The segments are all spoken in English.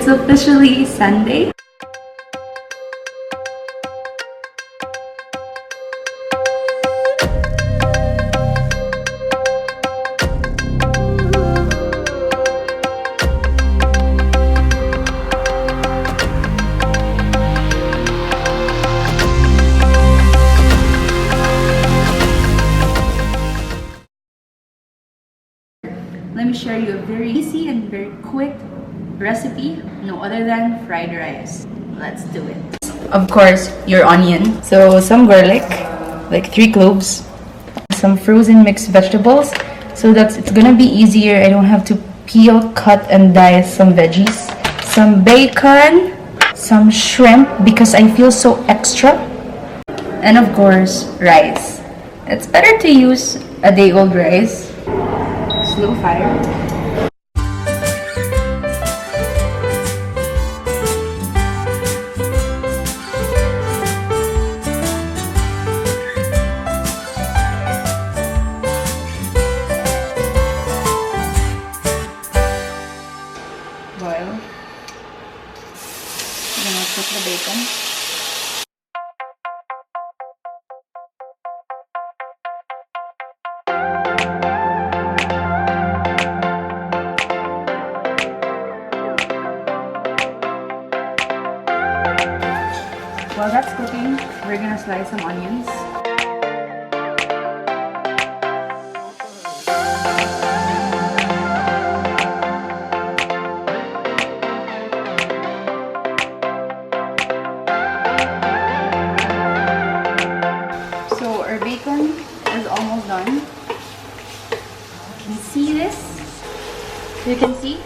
It's officially Sunday. Let me share you a very easy and very quick recipe, no other than fried rice. Let's do it. Of course, your onion. So some garlic, like 3 cloves. Some frozen mixed vegetables, so that it's gonna be easier. I don't have to peel, cut, and dice some veggies. Some bacon, some shrimp because I feel so extra. And of course, rice. It's better to use a day-old rice. Slow fire. Boil. I'm gonna cook the bacon. While that's cooking, we're gonna slice some onions. So our bacon is almost done. Can you see this? You can see?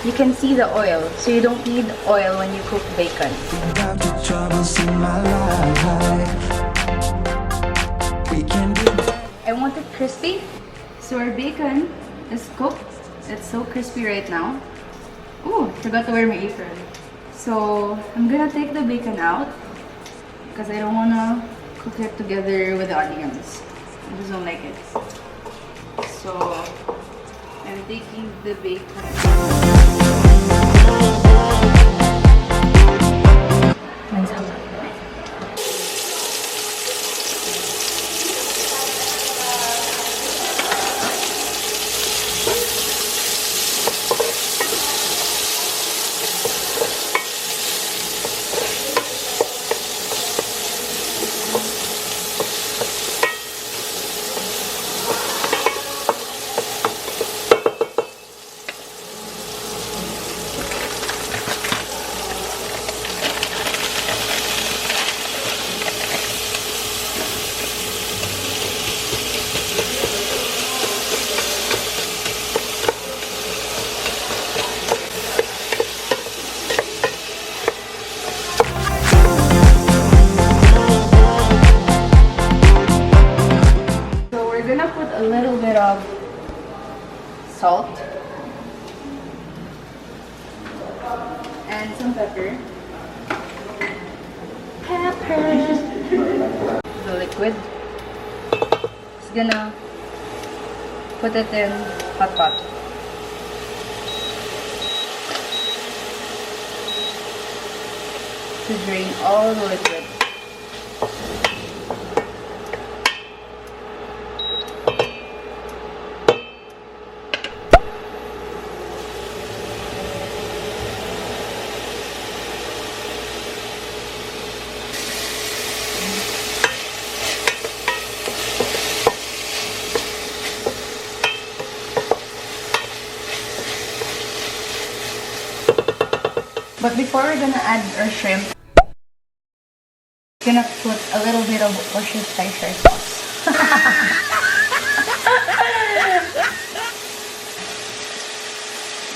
You can see the oil, so you don't need oil when you cook bacon. I want it crispy, so our bacon is cooked. It's so crispy right now. Oh, forgot to wear my apron. So I'm gonna take the bacon out because I don't wanna cook it together with the onions. I just don't like it. So I'm taking the bacon. A little bit of salt and some pepper. The liquid. Just gonna put it in hot pot. To drain all the liquid. But before we're gonna add our shrimp, we're gonna put a little bit of Worcestershire sauce.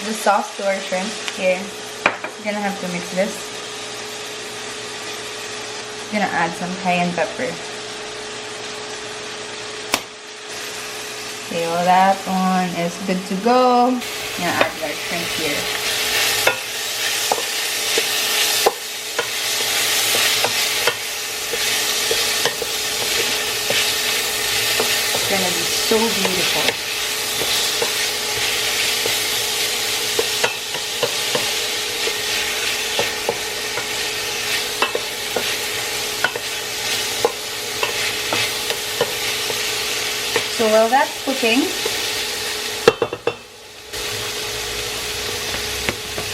The sauce to our shrimp here. We're gonna have to mix this. We're gonna add some cayenne pepper. Okay, well that one is good to go. I'm gonna add our shrimp here. It's gonna be so beautiful. So while that's cooking,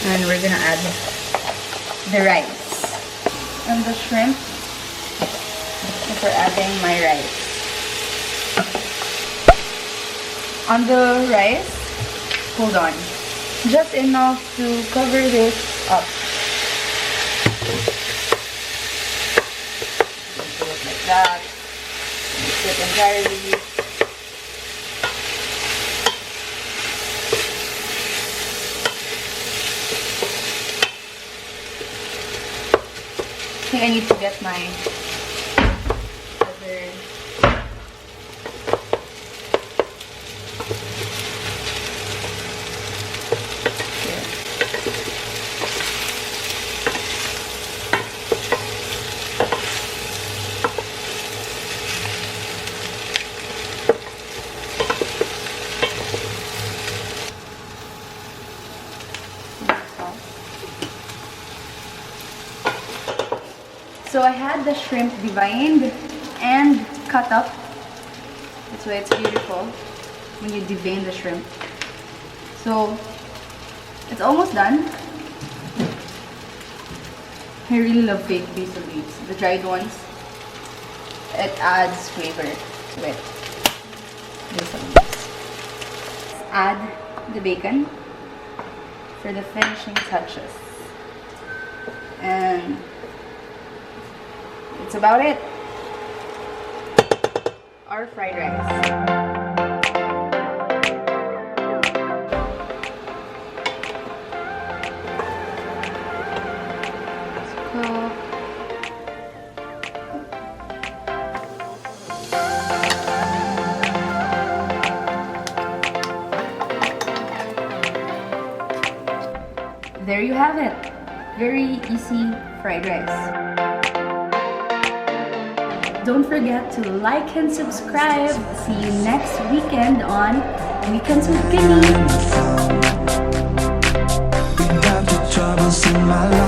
and we're gonna add the rice and the shrimp before adding my rice. On the rice, hold on, just enough to cover this up. Do it like that. Mix it entirely. I think I need to get my other. Here. So I had the shrimp deveined and cut up. That's why it's beautiful when you devein the shrimp. So it's almost done. I really love fake basil leaves, the dried ones. It adds flavor to it. Basil leaves. Add the bacon for the finishing touches. And that's about it. Our fried rice. There you have it. Very easy fried rice. Don't forget to like and subscribe. See you next weekend on Weekends with Kenny. Got the troubles in my life.